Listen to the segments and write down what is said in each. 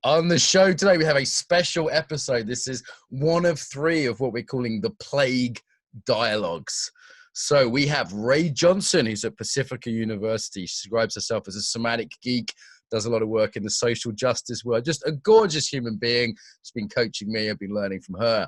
On the show today, we have a special episode. This is one of three of what we're calling the Plague Dialogues. So we have Ray Johnson, who's at Pacifica University. She describes herself as a somatic geek, does a lot of work in the social justice world. Just a gorgeous human being. She's been coaching me. I've been learning from her.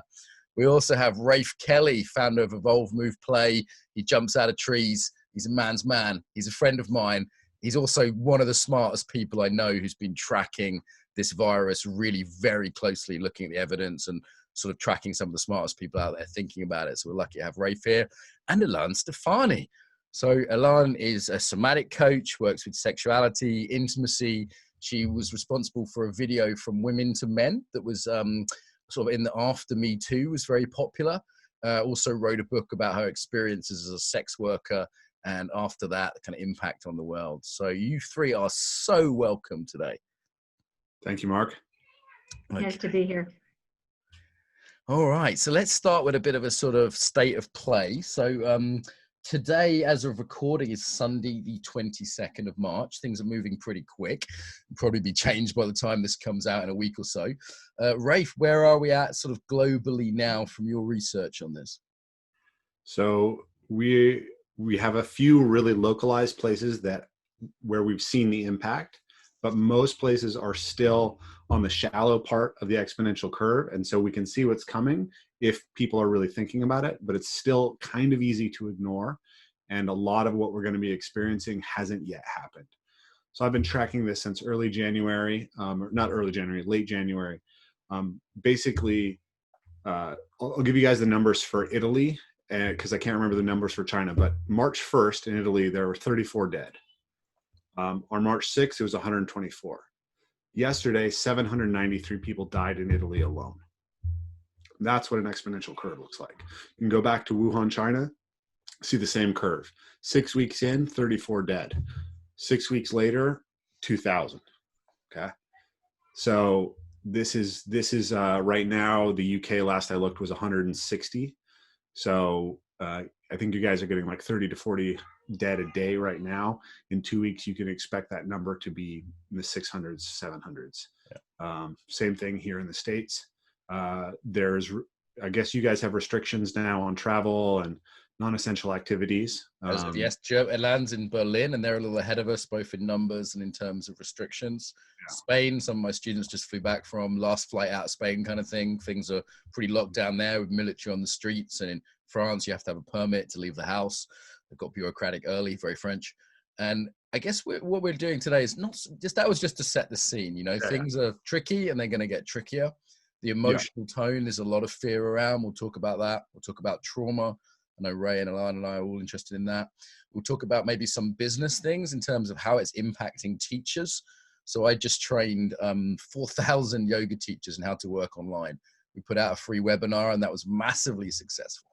We also have Rafe Kelley, founder of Evolve, Move, Play. He jumps out of trees. He's a man's man. He's a friend of mine. He's also one of the smartest people I know who's been tracking this virus really very closely, looking at the evidence and sort of tracking some of the smartest people out there thinking about it. So we're lucky to have Rafe here, and Ilan Stephani. So Ilan is a somatic coach, works with sexuality, intimacy. She was responsible for a video from Women to Men that was sort of in the after Me Too, was very popular. Also wrote a book about her experiences as a sex worker, and after that, kind of impact on the world. So you three are so welcome today. Thank you, Mark. Okay. Nice to be here. All right, so let's start with a bit of a sort of state of play. So today, as of recording, is Sunday, the 22nd of March. Things are moving pretty quick. It'll probably be changed by the time this comes out in a week or so. Rafe, where are we at sort of globally now from your research on this? So we have a few really localized places where we've seen the impact, but most places are still on the shallow part of the exponential curve. And so we can see what's coming if people are really thinking about it, but it's still kind of easy to ignore. And a lot of what we're going to be experiencing hasn't yet happened. So I've been tracking this since early January, or not early January, late January. Basically, I'll give you guys the numbers for Italy, because I can't remember the numbers for China, but March 1st in Italy, there were 34 dead. On March 6th, it was 124. Yesterday, 793 people died in Italy alone. That's what an exponential curve looks like. You can go back to Wuhan, China, see the same curve. 6 weeks in, 34 dead. 6 weeks later, 2,000. Okay. So this is right now, the UK, last I looked, was 160. So I think you guys are getting like 30 to 40 dead a day right now. In 2 weeks, you can expect that number to be in the 600s, 700s. Yeah. Same thing here in the States. I guess you guys have restrictions now on travel and non-essential activities. Yes, Ilan's in Berlin, and they're a little ahead of us, both in numbers and in terms of restrictions. Yeah. Spain, some of my students just flew back from last flight out of Spain kind of thing. Things are pretty locked down there with military on the streets. And in France, you have to have a permit to leave the house. They've got bureaucratic early, very French. And I guess what we're doing today is that was just to set the scene. You know, things are tricky and they're going to get trickier. The emotional tone, there's a lot of fear around. We'll talk about that. We'll talk about trauma. I know Ray and Ilan and I are all interested in that. We'll talk about maybe some business things in terms of how it's impacting teachers. So I just trained 4,000 yoga teachers in how to work online. We put out a free webinar and that was massively successful.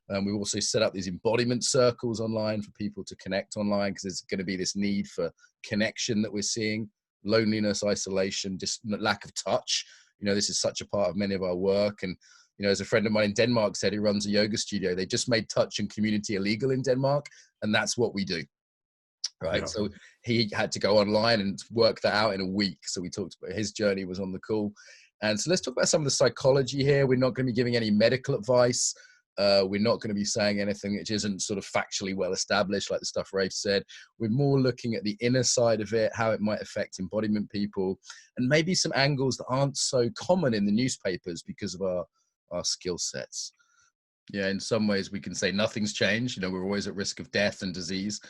We've also set up these embodiment circles online for people to connect online, because there's going to be this need for connection that we're seeing. Loneliness, isolation, just lack of touch. You know, this is such a part of many of our work. And, you know, as a friend of mine in Denmark said, who runs a yoga studio, they just made touch and community illegal in Denmark. And that's what we do. Right. Yeah. So he had to go online and work that out in a week. So we talked about his journey was on the call. And so let's talk about some of the psychology here. We're not going to be giving any medical advice. We're not going to be saying anything which isn't sort of factually well established, like the stuff Rafe said. We're more looking at the inner side of it, how it might affect embodiment people, and maybe some angles that aren't so common in the newspapers because of our skill sets. Yeah, in some ways we can say nothing's changed. You know, we're always at risk of death and disease.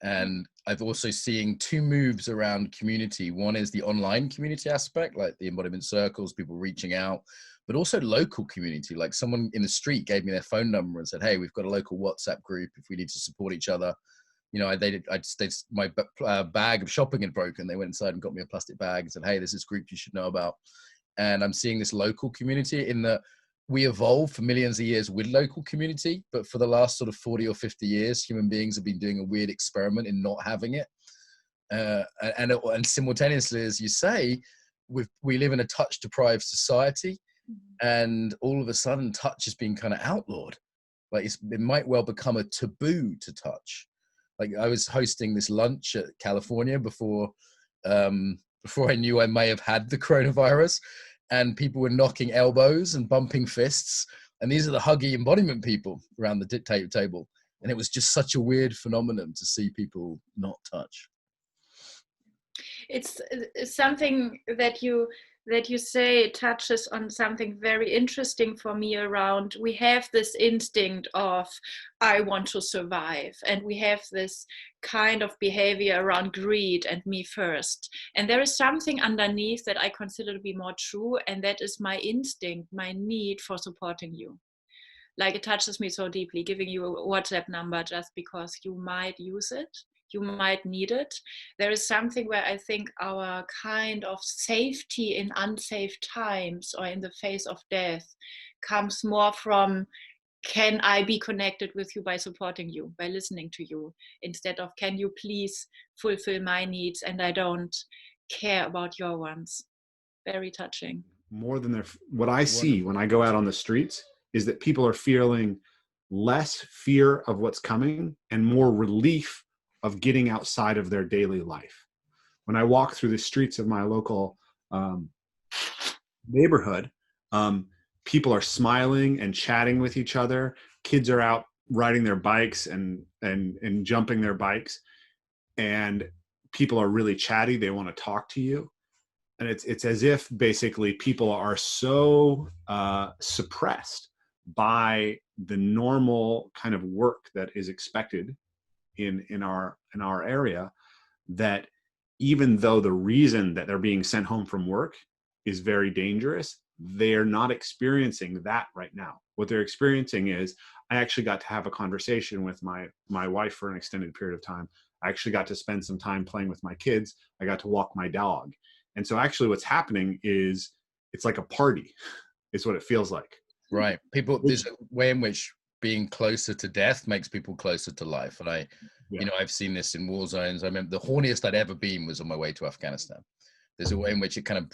And I've also seen two moves around community. One is the online community aspect, like the Embodiment Circles, people reaching out, but also local community. Like someone in the street gave me their phone number and said, hey, we've got a local WhatsApp group if we need to support each other. You know, my bag of shopping had broken. They went inside and got me a plastic bag and said, hey, there's this group you should know about. And I'm seeing this local community in that we evolved for millions of years with local community, but for the last sort of 40 or 50 years, human beings have been doing a weird experiment in not having it. And simultaneously, as you say, we live in a touch-deprived society, and all of a sudden, touch has been kind of outlawed. Like it might well become a taboo to touch. Like I was hosting this lunch at California before before I knew I may have had the coronavirus, and people were knocking elbows and bumping fists. And these are the huggy embodiment people around the dictator table. And it was just such a weird phenomenon to see people not touch. It's something that you say touches on something very interesting for me around, we have this instinct of, I want to survive. And we have this kind of behavior around greed and me first. And there is something underneath that I consider to be more true. And that is my instinct, my need for supporting you. Like, it touches me so deeply, giving you a WhatsApp number just because you might use it. You might need it. There is something where I think our kind of safety in unsafe times or in the face of death comes more from, can I be connected with you by supporting you, by listening to you, instead of, can you please fulfill my needs and I don't care about your ones. Very touching. More than what I see when I go out on the streets is that people are feeling less fear of what's coming and more relief of getting outside of their daily life. When I walk through the streets of my local neighborhood, people are smiling and chatting with each other. Kids are out riding their bikes and jumping their bikes, and people are really chatty. They want to talk to you. And it's as if basically people are so suppressed by the normal kind of work that is expected in our area, that even though the reason that they're being sent home from work is very dangerous, they're not experiencing that right now. What they're experiencing is, I actually got to have a conversation with my wife for an extended period of time. I actually got to spend some time playing with my kids. I got to walk my dog. And so actually what's happening is, it's like a party is what it feels like. Right. People, there's a way in which being closer to death makes people closer to life. And you know, I've seen this in war zones. I remember the horniest I'd ever been was on my way to Afghanistan. There's a way in which it kind of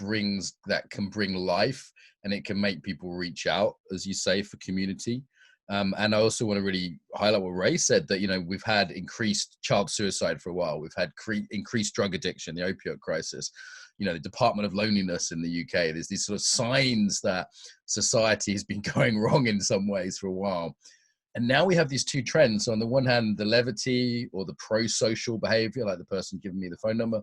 can bring life, and it can make people reach out, as you say, for community. And I also want to really highlight what Ray said, that, you know, we've had increased child suicide for a while. We've had increased drug addiction, the opioid crisis, you know, the Department of Loneliness in the UK. There's these sort of signs that society has been going wrong in some ways for a while. And now we have these two trends. So on the one hand, the levity or the pro-social behavior, like the person giving me the phone number,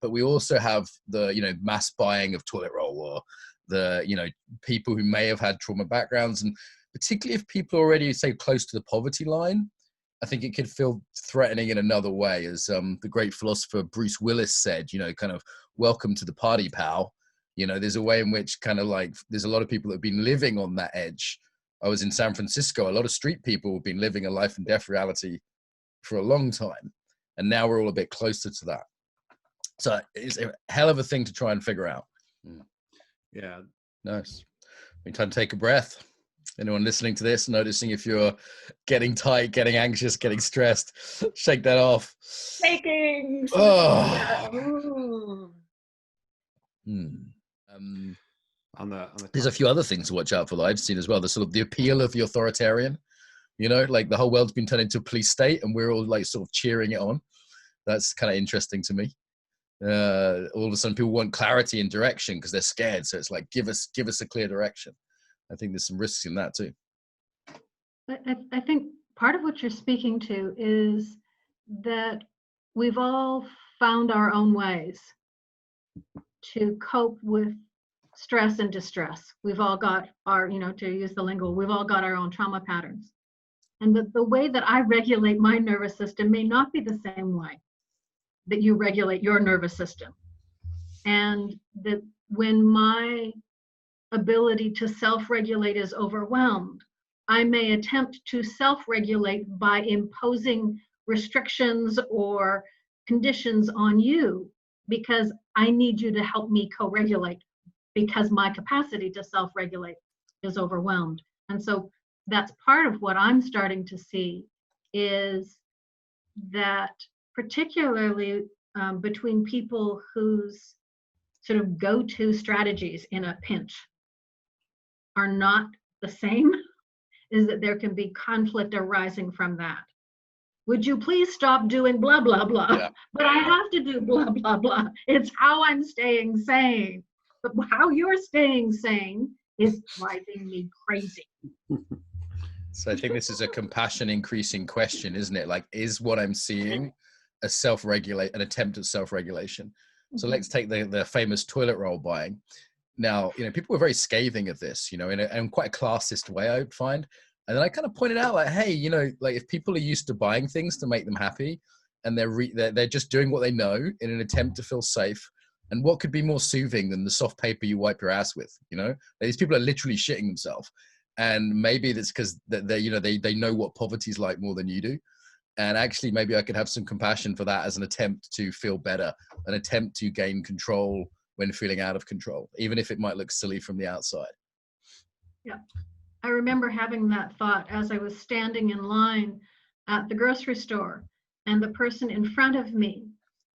but we also have the, you know, mass buying of toilet roll, or the, you know, people who may have had trauma backgrounds. And particularly if people are already, say, close to the poverty line, I think it could feel threatening in another way. As the great philosopher Bruce Willis said, you know, kind of, welcome to the party, pal. You know, there's a way in which kind of like, there's a lot of people that have been living on that edge. I was in San Francisco. A lot of street people have been living a life and death reality for a long time. And now we're all a bit closer to that. So it's a hell of a thing to try and figure out. Yeah. Nice. Time to take a breath. Anyone listening to this, noticing if you're getting tight, getting anxious, getting stressed, shake that off. Shaking. Oh. There's a few other things to watch out for that I've seen as well. The sort of the appeal of the authoritarian, you know, like the whole world's been turned into a police state and we're all like sort of cheering it on. That's kind of interesting to me. All of a sudden people want clarity and direction because they're scared. So it's like, give us a clear direction. I think there's some risks in that too. I think part of what you're speaking to is that we've all found our own ways to cope with stress and distress. We've all got our, you know, to use the lingo, we've all got our own trauma patterns. And the way that I regulate my nervous system may not be the same way that you regulate your nervous system. And that when my ability to self-regulate is overwhelmed, I may attempt to self-regulate by imposing restrictions or conditions on you because I need you to help me co-regulate because my capacity to self-regulate is overwhelmed. And so that's part of what I'm starting to see is that particularly between people whose sort of go-to strategies in a pinch are not the same, is that there can be conflict arising from that. would you please stop doing blah, blah, blah? Yeah. But I have to do blah, blah, blah. It's how I'm staying sane. But how you're staying sane is driving me crazy. So I think this is a compassion increasing question, isn't it? Like, is what I'm seeing an attempt at self-regulation? So let's take the famous toilet roll buying. Now, people were very scathing of this, in quite a classist way, I would find. And then I kind of pointed out, like, hey, like if people are used to buying things to make them happy, and they're just doing what they know in an attempt to feel safe, and what could be more soothing than the soft paper you wipe your ass with? These people are literally shitting themselves, and maybe that's because they know what poverty's like more than you do. And actually, maybe I could have some compassion for that as an attempt to feel better, an attempt to gain control when feeling out of control, even if it might look silly from the outside. Yeah. I remember having that thought as I was standing in line at the grocery store, and the person in front of me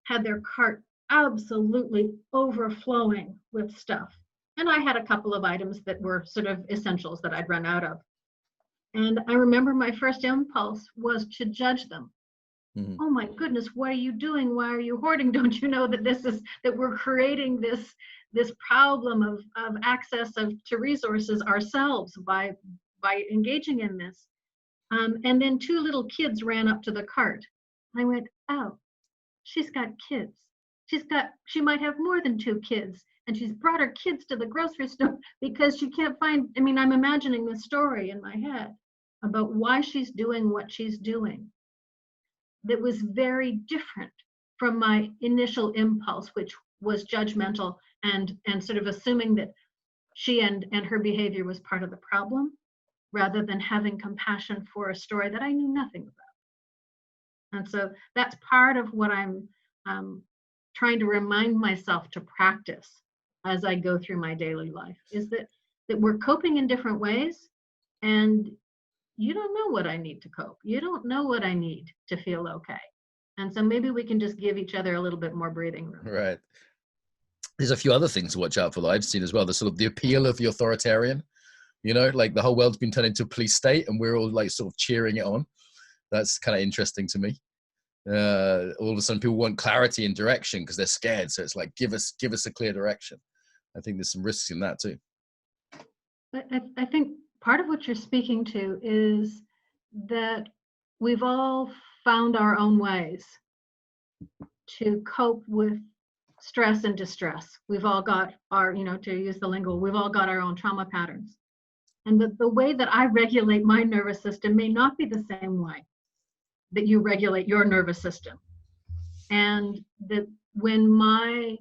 had their cart absolutely overflowing with stuff. And I had a couple of items that were sort of essentials that I'd run out of. And I remember my first impulse was to judge them. Mm-hmm. Oh my goodness, what are you doing? Why are you hoarding? Don't you know that we're creating this problem of access to resources ourselves by engaging in this? And then two little kids ran up to the cart. I went, oh, she's got kids. She might have more than two kids, and she's brought her kids to the grocery store because she can't find, I'm imagining this story in my head about why she's doing what she's doing. That was very different from my initial impulse, which was judgmental and sort of assuming that she and her behavior was part of the problem, rather than having compassion for a story that I knew nothing about. And so that's part of what I'm trying to remind myself to practice as I go through my daily life, is that we're coping in different ways, and you don't know what I need to cope. You don't know what I need to feel okay. And so maybe we can just give each other a little bit more breathing room. Right. There's a few other things to watch out for that I've seen as well. The sort of the appeal of the authoritarian, like the whole world's been turned into a police state and we're all like sort of cheering it on. That's kind of interesting to me. All of a sudden people want clarity and direction because they're scared. So it's like, give us a clear direction. I think there's some risks in that too. I think part of what you're speaking to is that we've all found our own ways to cope with stress and distress. We've all got our, to use the lingo, we've all got our own trauma patterns. And the way that I regulate my nervous system may not be the same way that you regulate your nervous system. And that when my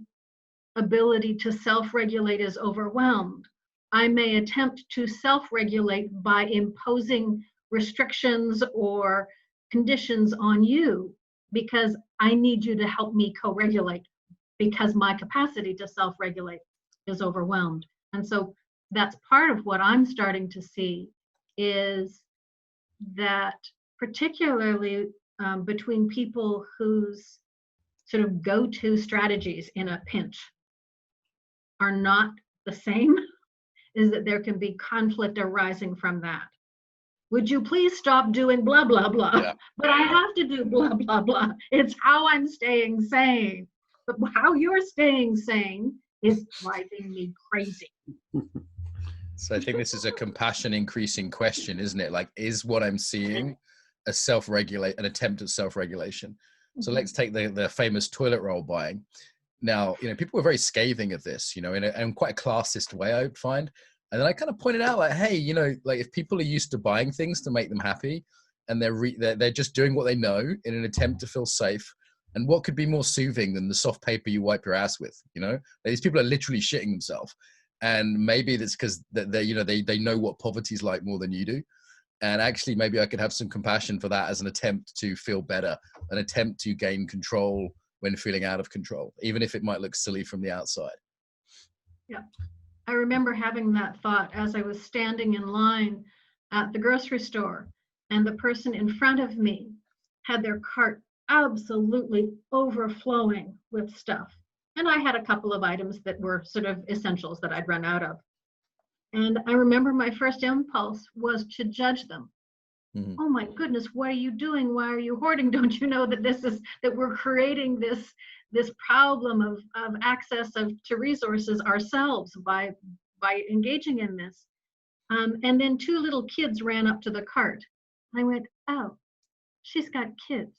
ability to self-regulate is overwhelmed, I may attempt to self-regulate by imposing restrictions or conditions on you because I need you to help me co-regulate because my capacity to self-regulate is overwhelmed. And so that's part of what I'm starting to see, is that particularly between people whose sort of go-to strategies in a pinch are not the same, is that there can be conflict arising from that. Would you please stop doing blah, blah, blah? Yeah. But I have to do blah, blah, blah. It's how I'm staying sane. But how you're staying sane is driving me crazy. So I think this is a compassion increasing question, isn't it? Like, is what I'm seeing an attempt at self-regulation? So let's take the famous toilet roll buying. Now, people were very scathing of this, in quite a classist way, I would find. And then I kind of pointed out, like, hey, like if people are used to buying things to make them happy, and they're just doing what they know in an attempt to feel safe, and what could be more soothing than the soft paper you wipe your ass with? These people are literally shitting themselves, and maybe that's because they know what poverty's like more than you do. And actually, maybe I could have some compassion for that as an attempt to feel better, an attempt to gain control when feeling out of control, even if it might look silly from the outside. Yeah. I remember having that thought as I was standing in line at the grocery store, and the person in front of me had their cart absolutely overflowing with stuff. And I had a couple of items that were sort of essentials that I'd run out of. And I remember my first impulse was to judge them. Oh my goodness, what are you doing? Why are you hoarding? Don't you know that that we're creating this problem of access to resources ourselves by engaging in this? And then two little kids ran up to the cart. I went, oh, she's got kids.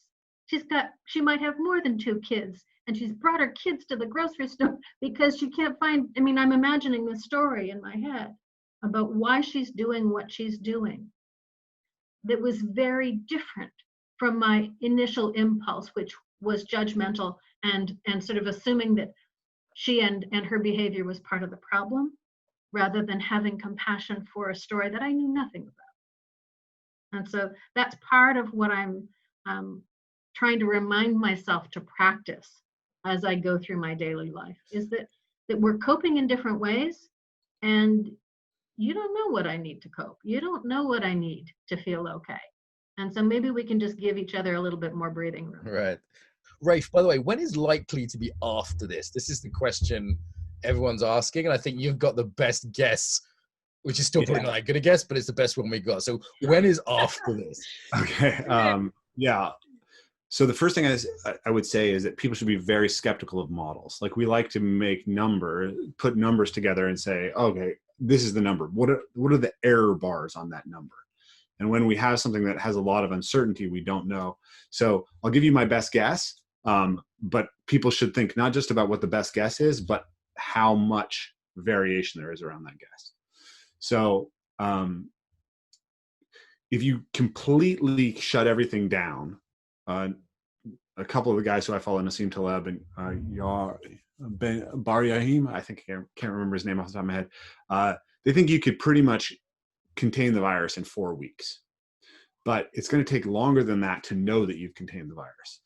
She might have more than two kids, and she's brought her kids to the grocery store because she can't find, I mean, I'm imagining this story in my head about why she's doing what she's doing. That was very different from my initial impulse, which was judgmental and sort of assuming that she and her behavior was part of the problem, rather than having compassion for a story that I knew nothing about. And so that's part of what I'm trying to remind myself to practice as I go through my daily life, is that we're coping in different ways, and you don't know what I need to cope. You don't know what I need to feel okay. And so maybe we can just give each other a little bit more breathing room. Right. Rafe, by the way, when is likely to be after this? This is the question everyone's asking, and I think you've got the best guess, which is still probably not that good a guess, but it's the best one we got. So when is after this? Okay. Yeah. So the first thing I would say is that people should be very skeptical of models. Like, we like to put numbers together and say, okay, this is the number. What are the error bars on that number? And when we have something that has a lot of uncertainty, we don't know. So I'll give you my best guess, but people should think not just about what the best guess is, but how much variation there is around that guess. So if you completely shut everything down, a couple of the guys who I follow, Nassim Taleb and Bar Yahim, I think I can't remember his name off the top of my head, they think you could pretty much contain the virus in 4 weeks. But it's going to take longer than that to know that you've contained the virus.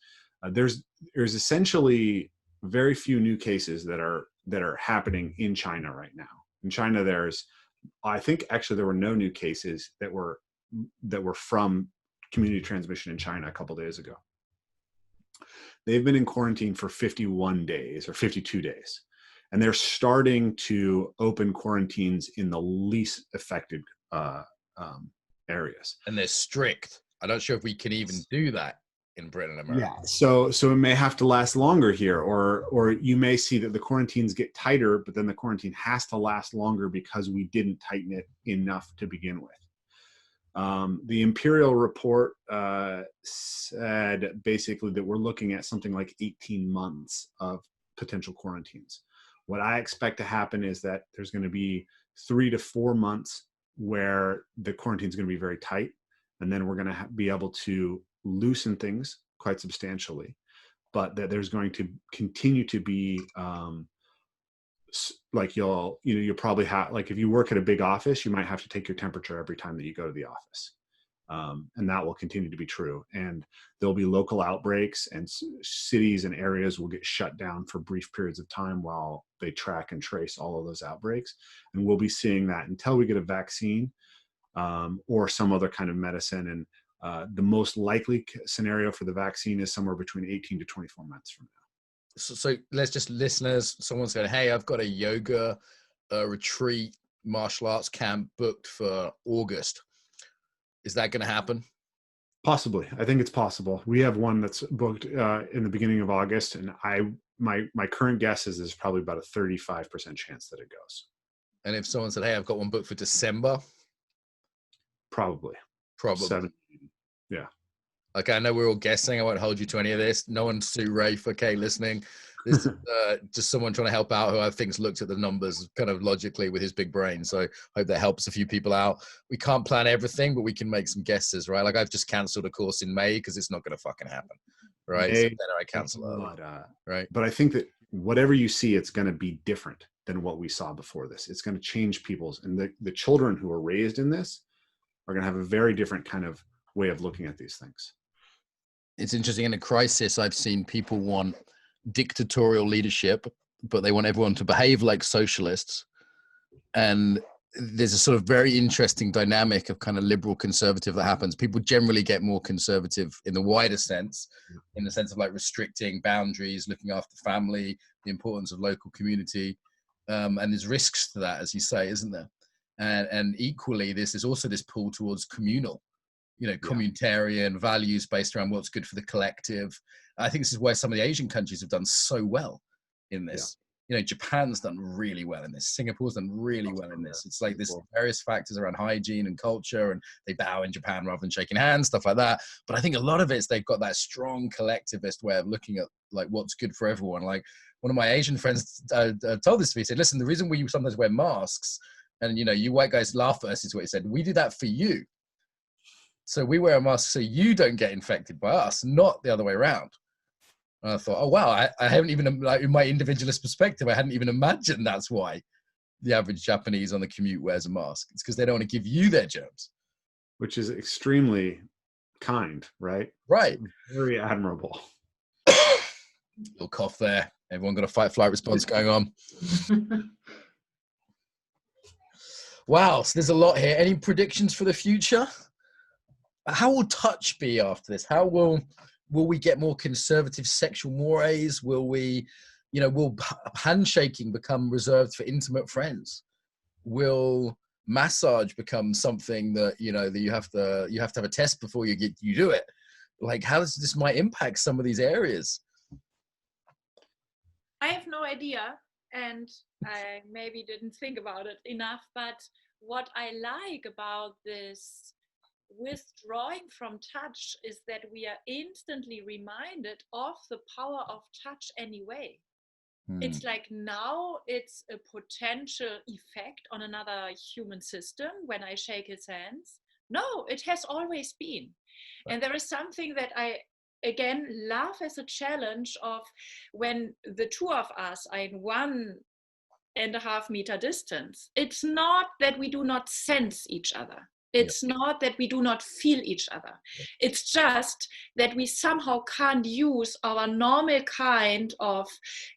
There's essentially very few new cases that are happening in China right now. In China, I think actually there were no new cases that were from community transmission in China a couple days ago. They've been in quarantine for 51 days or 52 days. And they're starting to open quarantines in the least affected areas. And they're strict. I'm not sure if we can even do that in Britain and America. Yeah. So it may have to last longer here, or you may see that the quarantines get tighter, but then the quarantine has to last longer because we didn't tighten it enough to begin with. The Imperial report said basically that we're looking at something like 18 months of potential quarantines. What I expect to happen is that there's going to be 3 to 4 months where the quarantine is going to be very tight, and then we're going to be able to loosen things quite substantially, but that there's going to continue to be like you'll probably have, like if you work at a big office, you might have to take your temperature every time that you go to the office. And that will continue to be true. And there'll be local outbreaks, and cities and areas will get shut down for brief periods of time while they track and trace all of those outbreaks. And we'll be seeing that until we get a vaccine or some other kind of medicine. And the most likely scenario for the vaccine is somewhere between 18 to 24 months from now. So let's just, listeners, someone's going, hey, I've got a yoga retreat, martial arts camp booked for August. Is that going to happen? Possibly. I think it's possible. We have one that's booked in the beginning of August, and my current guess is there's probably about a 35% chance that it goes. And if someone said, hey, I've got one booked for December? Probably. 7. Yeah. Okay, I know we're all guessing. I won't hold you to any of this. No one sue Rafe, okay, listening. This is just someone trying to help out who I think's looked at the numbers kind of logically with his big brain. So I hope that helps a few people out. We can't plan everything, but we can make some guesses, right? Like I've just canceled a course in May because it's not going to fucking happen, right? So then I cancel early, right? But I think that whatever you see, it's going to be different than what we saw before this. It's going to change people's, and the children who are raised in this are going to have a very different kind of way of looking at these things. It's interesting. In a crisis, I've seen people want dictatorial leadership, but they want everyone to behave like socialists. And there's a sort of very interesting dynamic of kind of liberal conservative that happens. People generally get more conservative in the wider sense, in the sense of like restricting boundaries, looking after family, the importance of local community. And there's risks to that, as you say, isn't there? And equally, this is also this pull towards communal. you know, communitarian values based around what's good for the collective. I think this is where some of the Asian countries have done so well in this. You know, Japan's done really well in this. Singapore's done really well in this. It's like there's various factors around hygiene and culture, and they bow in Japan rather than shaking hands, stuff like that. But I think a lot of it's they've got that strong collectivist way of looking at like what's good for everyone. Like one of my Asian friends told this to me. He said, listen, the reason we sometimes wear masks, and you know, you white guys laugh at us, is what he said. We do that for you. So we wear a mask so you don't get infected by us, not the other way around. And I thought, oh, wow, I haven't even, like, in my individualist perspective, I hadn't even imagined that's why the average Japanese on the commute wears a mask. It's because they don't want to give you their germs. Which is extremely kind, right? Right. It's very admirable. Little cough there. Everyone got a fight-flight response going on. Wow, so there's a lot here. Any predictions for the future? How will touch be after this? How will we get more conservative sexual mores? Will we, you know, will handshaking become reserved for intimate friends? Will massage become something that, you know, that you have to have a test before you do it? Like, how does this might impact some of these areas? I have no idea, and I maybe didn't think about it enough, but what I like about this withdrawing from touch is that we are instantly reminded of the power of touch anyway. It's like now it's a potential effect on another human system when I shake his hands. No, it has always been. And there is something that I again love as a challenge of when the two of us are in 1.5 meter distance. It's not that we do not sense each other. It's not that we do not feel each other. It's just that we somehow can't use our normal kind of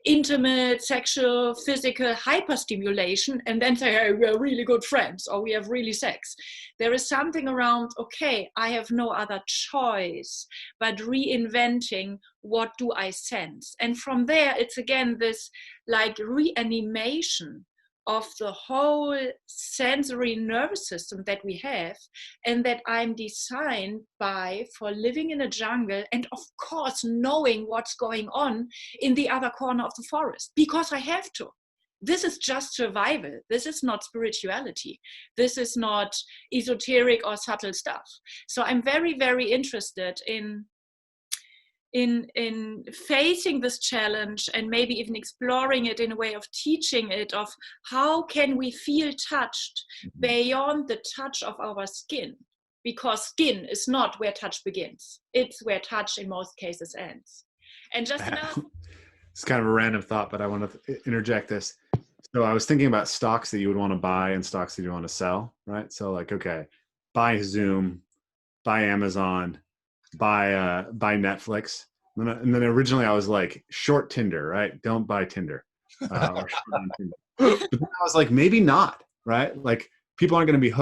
intimate, sexual, physical hyperstimulation and then say, hey, we're really good friends or we have really sex. There is something around, okay, I have no other choice but reinventing what do I sense. And from there, it's again this like reanimation of the whole sensory nervous system that we have and that I'm designed by for living in a jungle and of course knowing what's going on in the other corner of the forest because I have to. This is just survival. This is not spirituality. This is not esoteric or subtle stuff. So I'm very, very interested in facing this challenge and maybe even exploring it in a way of teaching it, of how can we feel touched beyond the touch of our skin, because skin is not where touch begins. It's where touch in most cases ends. And just another... It's kind of a random thought, but I want to interject this. So I was thinking about stocks that you would want to buy and stocks that you want to sell, right? So like, okay, buy Zoom, buy Amazon, buy Netflix. And then originally I was like, short Tinder, right? Don't buy Tinder. Or Tinder. But then I was like, maybe not, right? Like people aren't going to be,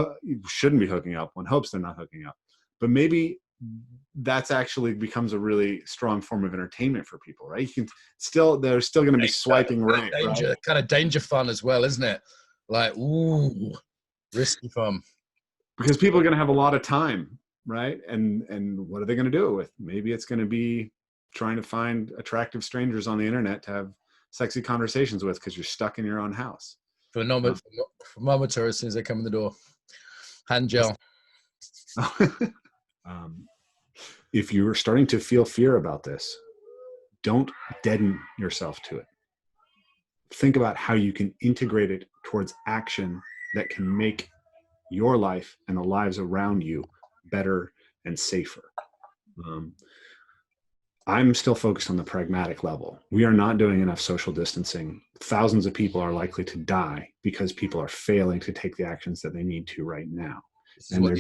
shouldn't be hooking up. One hopes they're not hooking up. But maybe that's actually becomes a really strong form of entertainment for people, right? You can still, they're still going to be swiping right, danger, right? Kind of danger fun as well, isn't it? Like, ooh, risky fun. Because people are going to have a lot of time, right? And what are they going to do it with? Maybe it's going to be trying to find attractive strangers on the internet to have sexy conversations with because you're stuck in your own house. For thermometer as soon as they come in the door. Hand gel. If you're starting to feel fear about this, don't deaden yourself to it. Think about how you can integrate it towards action that can make your life and the lives around you better and safer. I'm still focused on the pragmatic level. We are not doing enough social distancing. Thousands of people are likely to die because people are failing to take the actions that they need to right now. And they're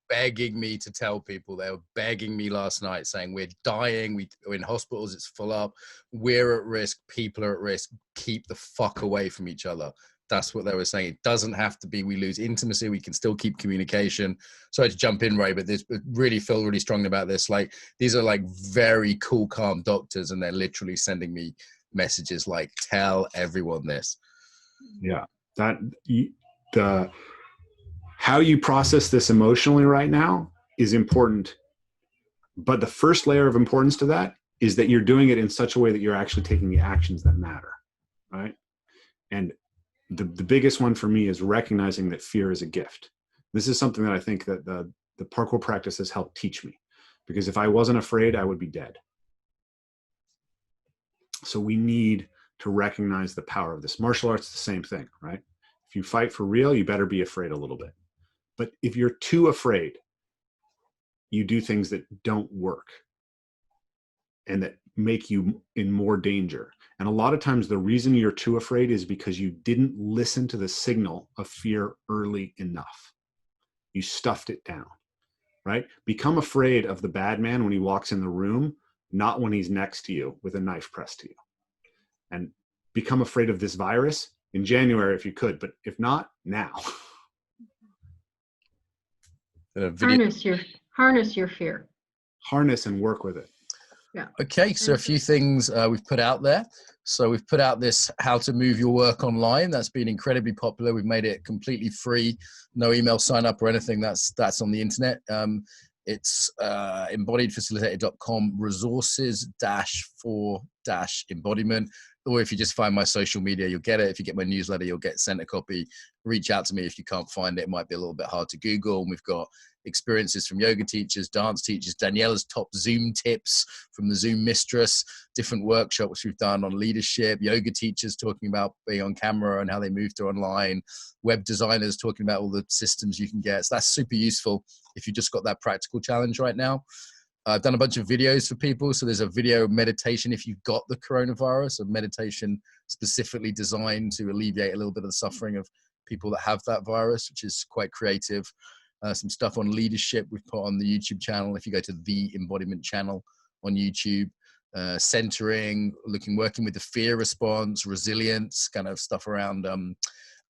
begging me to tell people. They were begging me last night saying, we're dying, we're in hospitals, it's full up, we're at risk, people are at risk, keep the fuck away from each other. That's what they were saying. It doesn't have to be we lose intimacy. We can still keep communication. Sorry to jump in, Ray, but this really feel really strongly about this. Like, these are like very cool, calm doctors, and they're literally sending me messages like, tell everyone this. Yeah. How you process this emotionally right now is important. But the first layer of importance to that is that you're doing it in such a way that you're actually taking the actions that matter, right? And the biggest one for me is recognizing that fear is a gift. This is something that I think that the parkour practice has helped teach me, because if I wasn't afraid, I would be dead. So we need to recognize the power of this. Martial arts is the same thing, right? If you fight for real, you better be afraid a little bit. But if you're too afraid, you do things that don't work and that make you in more danger. And a lot of times the reason you're too afraid is because you didn't listen to the signal of fear early enough. You stuffed it down, right? Become afraid of the bad man when he walks in the room, not when he's next to you with a knife pressed to you. And become afraid of this virus in January if you could, but if not, now. Harness your fear. Harness and work with it. Yeah. Okay, so a few things we've put out there. So we've put out this how to move your work online. That's been incredibly popular. We've made it completely free, no email sign up or anything. That's on the internet. It's embodiedfacilitator.com resources-for-embodiment. Or if you just find my social media, you'll get it. If you get my newsletter, you'll get sent a copy. Reach out to me if you can't find it. It might be a little bit hard to Google. And we've got experiences from yoga teachers, dance teachers, Daniela's top Zoom tips from the Zoom mistress, different workshops we've done on leadership, yoga teachers talking about being on camera and how they move to online, web designers talking about all the systems you can get. So that's super useful if you just got that practical challenge right now. I've done a bunch of videos for people. So there's a video meditation if you've got the coronavirus, a meditation specifically designed to alleviate a little bit of the suffering of people that have that virus, which is quite creative. Some stuff on leadership we've put on the YouTube channel. If you go to the Embodiment channel on YouTube, centering, working with the fear response, resilience, kind of stuff around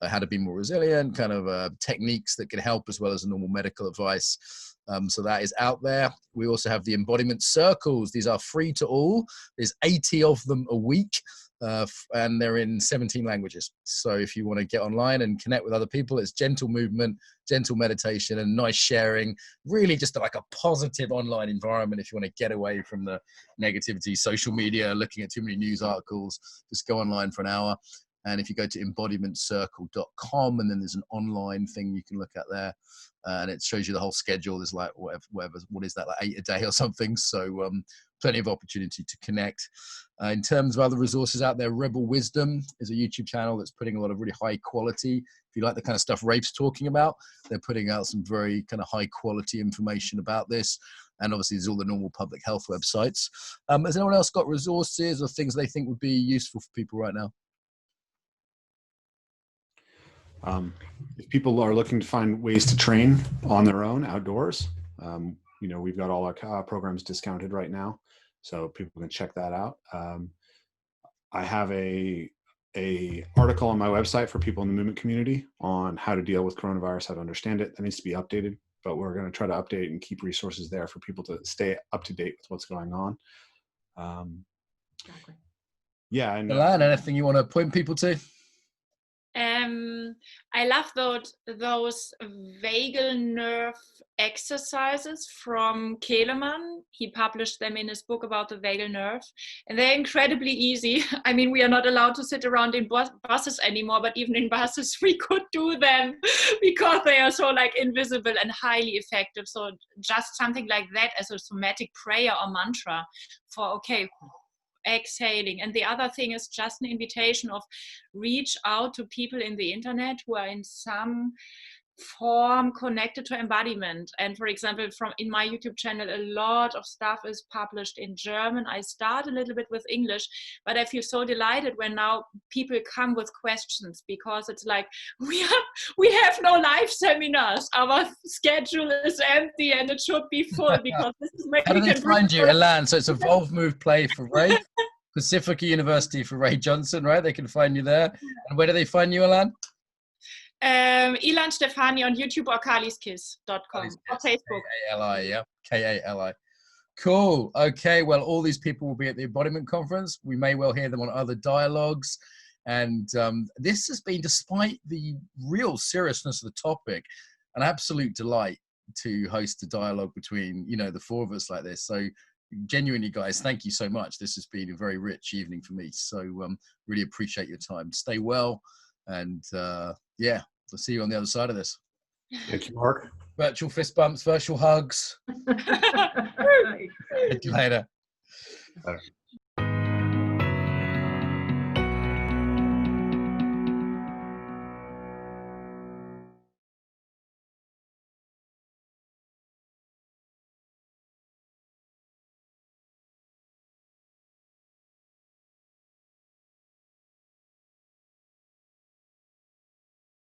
how to be more resilient, kind of techniques that can help as well as normal medical advice. So that is out there. We also have the Embodiment Circles. These are free to all. There's 80 of them a week. And they're in 17 languages. So if you want to get online and connect with other people, it's gentle movement, gentle meditation, and nice sharing. Really just like a positive online environment if you want to get away from the negativity, social media, looking at too many news articles. Just go online for an hour. And if you go to embodimentcircle.com, and then there's an online thing you can look at there, and it shows you the whole schedule. There's like what is that, like 8 a day or something? So plenty of opportunity to connect. In terms of other resources out there, Rebel Wisdom is a YouTube channel that's putting a lot of really high quality. If you like the kind of stuff Rafe's talking about, they're putting out some very kind of high quality information about this. And obviously there's all the normal public health websites. Has anyone else got resources or things they think would be useful for people right now? If people are looking to find ways to train on their own outdoors, we've got all our programs discounted right now, so people can check that out. I have a article on my website for people in the movement community on how to deal with coronavirus, how to understand it. That needs to be updated, but we're going to try to update and keep resources there for people to stay up to date with what's going on. Exactly. Yeah. And Ilan, anything you want to point people to? I love those vagal nerve exercises from Keleman. He published them in his book about the vagal nerve, and they're incredibly easy. I mean, we are not allowed to sit around in buses anymore, but even in buses we could do them because they are so like invisible and highly effective. So just something like that as a somatic prayer or mantra for, okay, exhaling. And the other thing is just an invitation of reach out to people in the internet who are in some form connected to embodiment. And for example, in my YouTube channel, a lot of stuff is published in German. I start a little bit with English, but I feel so delighted when now people come with questions, because it's like we have no live seminars. Our schedule is empty and it should be full, because this is how do they find you, Ilan? So it's Evolve, Move, Play for Ray, Pacifica University for Ray Johnson, right? They can find you there. And where do they find you, Ilan? Ilan Stephani on YouTube or kaliskiss.com or Facebook. K-A-L-I, yeah. K-A-L-I. Cool. Okay. Well, all these people will be at the Embodiment Conference. We may well hear them on other dialogues. And this has been, despite the real seriousness of the topic, an absolute delight. to host a dialogue between, you know, the four of us like this. So genuinely, guys, thank you so much. This has been a very rich evening for me. So really appreciate your time. Stay well. And yeah, I'll see you on the other side of this. Thank you, Mark. Virtual fist bumps, virtual hugs. See you later.